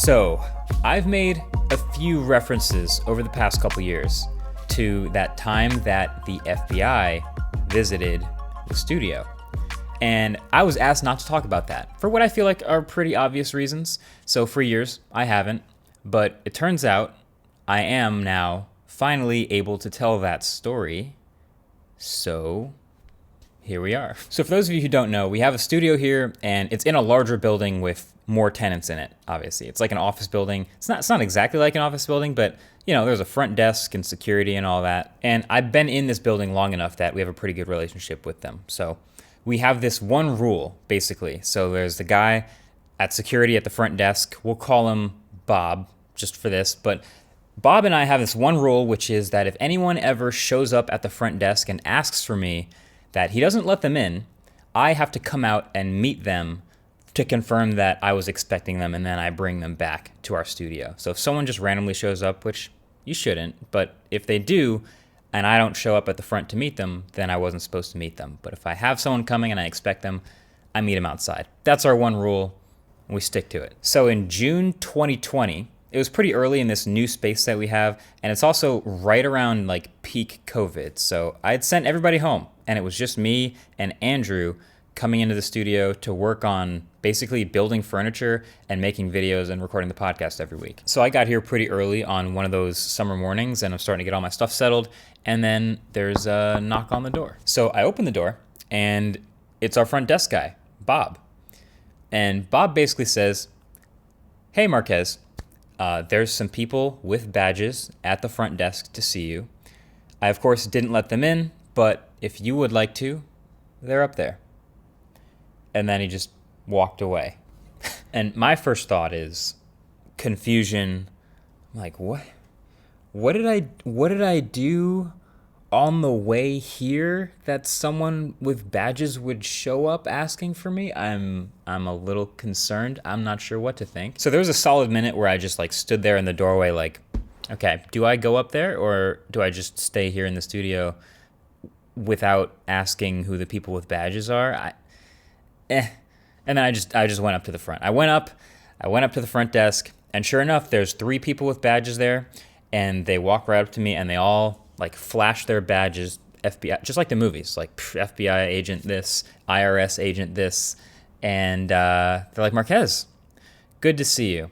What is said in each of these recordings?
So, I've made a few references over the past couple years to that time that the FBI visited the studio. And I was asked not to talk about that for what I feel like are pretty obvious reasons. So for years, I haven't. But it turns out I am now finally able to tell that story. So here we are. So for those of you who don't know, we have a studio here, and it's in a larger building with more tenants in it, obviously. It's like an office building. It's not exactly like an office building, but you know, there's a front desk and security and all that. And I've been in this building long enough that we have a pretty good relationship with them. So we have this one rule, basically. So there's the guy at security at the front desk. We'll call him Bob, just for this. But Bob and I have this one rule, which is that if anyone ever shows up at the front desk and asks for me, that he doesn't let them in, I have to come out and meet them to confirm that I was expecting them, and then I bring them back to our studio. So if someone just randomly shows up, which you shouldn't, but if they do, and I don't show up at the front to meet them, then I wasn't supposed to meet them. But if I have someone coming and I expect them, I meet them outside. That's our one rule, and we stick to it. So in June 2020, it was pretty early in this new space that we have, and it's also right around like peak COVID. So I had sent everybody home, and it was just me and Andrew coming into the studio to work on basically building furniture and making videos and recording the podcast every week. So I got here pretty early on one of those summer mornings, and I'm starting to get all my stuff settled, and then there's a knock on the door. So I open the door, and it's our front desk guy, Bob. And Bob basically says, "Hey, Marquez, there's some people with badges at the front desk to see you. I, of course, didn't let them in, but if you would like to, they're up there." And then he just walked away. And my first thought is confusion. I'm like, what? What did I do on the way here that someone with badges would show up asking for me? I'm a little concerned. I'm not sure what to think. So there was a solid minute where I just like stood there in the doorway like, okay, do I go up there or do I just stay here in the studio without asking who the people with badges are? And then I just went up to the front. I went up to the front desk, and sure enough, there's 3 people with badges there, and they walk right up to me, and they all like flash their badges, FBI, just like the movies, like FBI agent this, IRS agent this, and they're like, "Marquez, good to see you.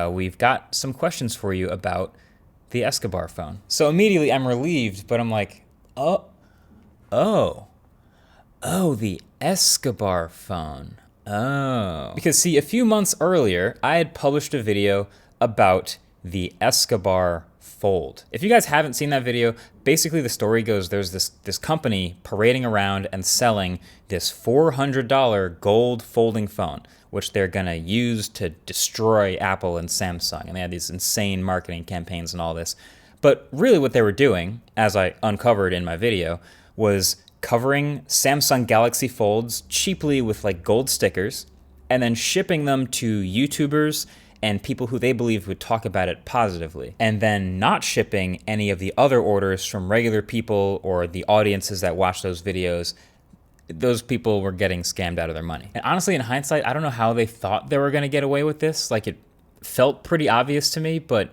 We've got some questions for you about the Escobar phone." So immediately I'm relieved, but I'm like, oh, the Escobar phone. Oh. Because see, a few months earlier, I had published a video about the Escobar fold. If you guys haven't seen that video, basically the story goes there's this company parading around and selling this $400 gold folding phone, which they're going to use to destroy Apple and Samsung. And they had these insane marketing campaigns and all this. But really what they were doing, as I uncovered in my video, was covering Samsung Galaxy Folds cheaply with like gold stickers and then shipping them to YouTubers and people who they believe would talk about it positively, and then not shipping any of the other orders from regular people or the audiences that watch those videos. Those people were getting scammed out of their money. And honestly, in hindsight, I don't know how they thought they were going to get away with this. Like, it felt pretty obvious to me, but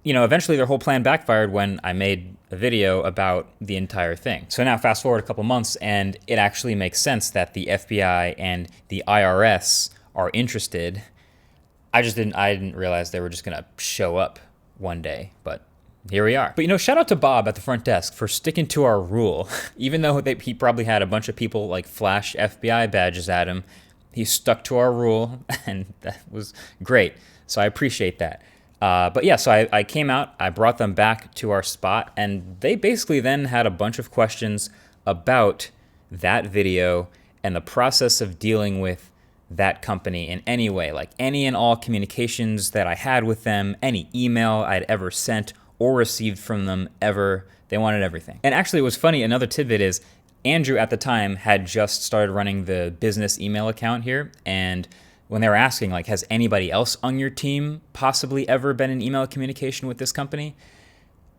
you know, eventually their whole plan backfired when I made a video about the entire thing. So now fast forward a couple months, and it actually makes sense that the FBI and the IRS are interested. I didn't realize they were just gonna show up one day, but here we are. But you know, shout out to Bob at the front desk for sticking to our rule. Even though he probably had a bunch of people like flash FBI badges at him, he stuck to our rule, and that was great. So I appreciate that. But yeah, so I came out, I brought them back to our spot, and they basically then had a bunch of questions about that video and the process of dealing with that company in any way, like any and all communications that I had with them, any email I'd ever sent or received from them ever. They wanted everything. And actually, it was funny, another tidbit is Andrew at the time had just started running the business email account here, and when they were asking, like, has anybody else on your team possibly ever been in email communication with this company?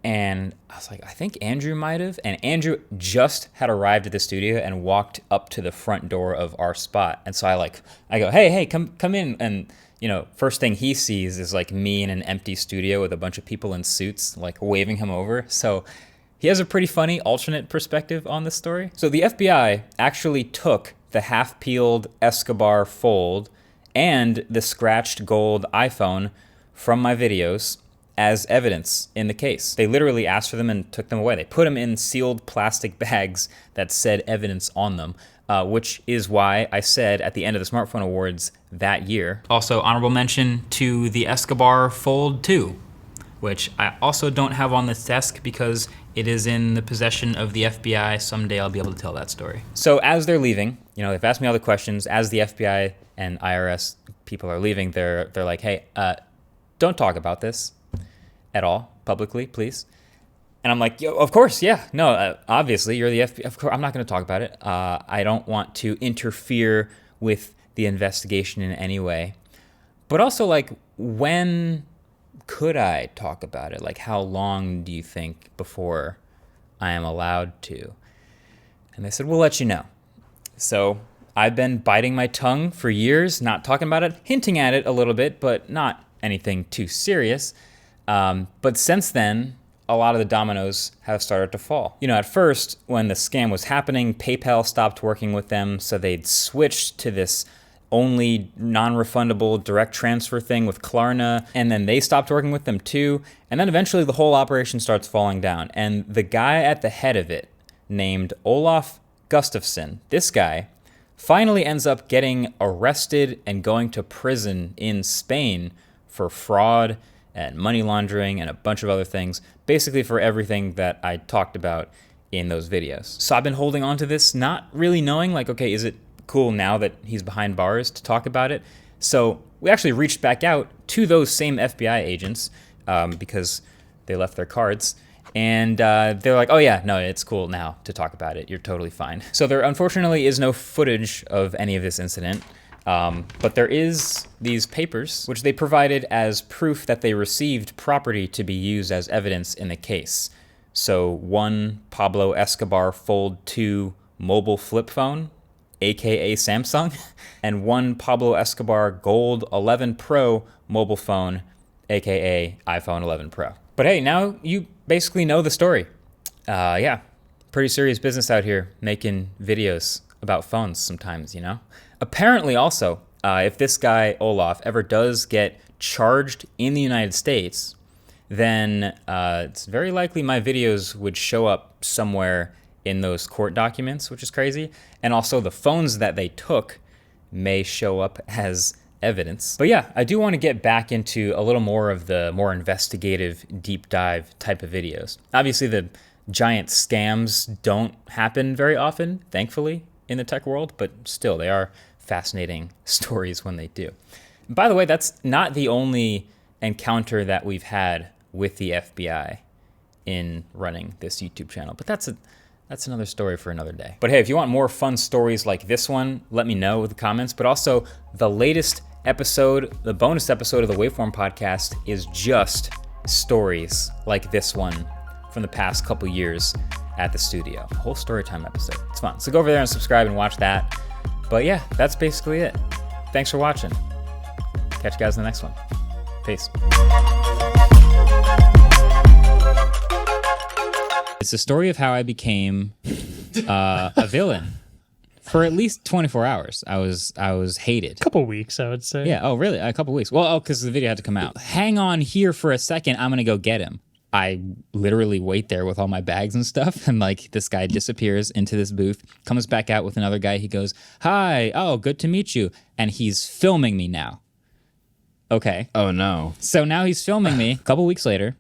And I was like, I think Andrew might have. And Andrew just had arrived at the studio and walked up to the front door of our spot. And so I go, hey, come in. And, first thing he sees is like me in an empty studio with a bunch of people in suits, like waving him over. So he has a pretty funny alternate perspective on this story. So the FBI actually took the half-peeled Escobar fold and the scratched gold iPhone from my videos as evidence in the case. They literally asked for them and took them away. They put them in sealed plastic bags that said evidence on them, which is why I said at the end of the Smartphone Awards that year. Also, honorable mention to the Escobar Fold 2, which I also don't have on this desk because it is in the possession of the FBI. Someday I'll be able to tell that story. So as they're leaving, they've asked me all the questions. As the FBI and IRS people are leaving, they're like, hey, don't talk about this at all publicly, please. And I'm like, yo, of course, yeah. No, obviously, you're the FBI. Of course, I'm not going to talk about it. I don't want to interfere with the investigation in any way. But also, when could I talk about it? How long do you think before I am allowed to? And they said, we'll let you know. So I've been biting my tongue for years, not talking about it, hinting at it a little bit, but not anything too serious. But since then, a lot of the dominoes have started to fall. At first, when the scam was happening, PayPal stopped working with them, so they'd switched to this only non-refundable direct transfer thing with Klarna, and then they stopped working with them too, and then eventually the whole operation starts falling down. And the guy at the head of it, named Olaf Gustafsson, this guy finally ends up getting arrested and going to prison in Spain for fraud and money laundering and a bunch of other things, basically for everything that I talked about in those videos. So I've been holding on to this, not really knowing, okay, is it cool now that he's behind bars to talk about it? So we actually reached back out to those same FBI agents because they left their cards. And they're like, oh yeah, no, it's cool now to talk about it. You're totally fine. So there unfortunately is no footage of any of this incident. But there is these papers, which they provided as proof that they received property to be used as evidence in the case. So one Pablo Escobar Fold 2 mobile flip phone, aka Samsung, and one Pablo Escobar Gold 11 Pro mobile phone, aka iPhone 11 Pro. But hey, now you basically know the story. Yeah, pretty serious business out here making videos about phones sometimes, Apparently also, if this guy, Olaf, ever does get charged in the United States, then it's very likely my videos would show up somewhere in those court documents, which is crazy. And also the phones that they took may show up as evidence. But yeah, I do want to get back into a little more of the more investigative, deep dive type of videos. Obviously, the giant scams don't happen very often, thankfully, in the tech world, but still, they are fascinating stories when they do. And by the way, that's not the only encounter that we've had with the FBI in running this YouTube channel, but that's another story for another day. But hey, if you want more fun stories like this one, let me know in the comments. But also, the latest episode, the bonus episode of the Waveform podcast is just stories like this one from the past couple years at the studio. A whole story time episode. It's fun. So go over there and subscribe and watch that. But yeah, that's basically it. Thanks for watching. Catch you guys in the next one. Peace. It's a story of how I became a villain. For at least 24 hours, I was hated. A couple weeks, I would say. Yeah. Oh, really? A couple weeks. Well, because the video had to come out. Hang on here for a second. I'm gonna go get him. I literally wait there with all my bags and stuff, and this guy disappears into this booth, comes back out with another guy. He goes, "Hi, oh, good to meet you," and he's filming me now. Okay. Oh no. So now he's filming me. A couple weeks later,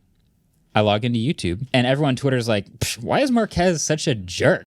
I log into YouTube, and everyone on Twitter is like, "Why is Marquez such a jerk?"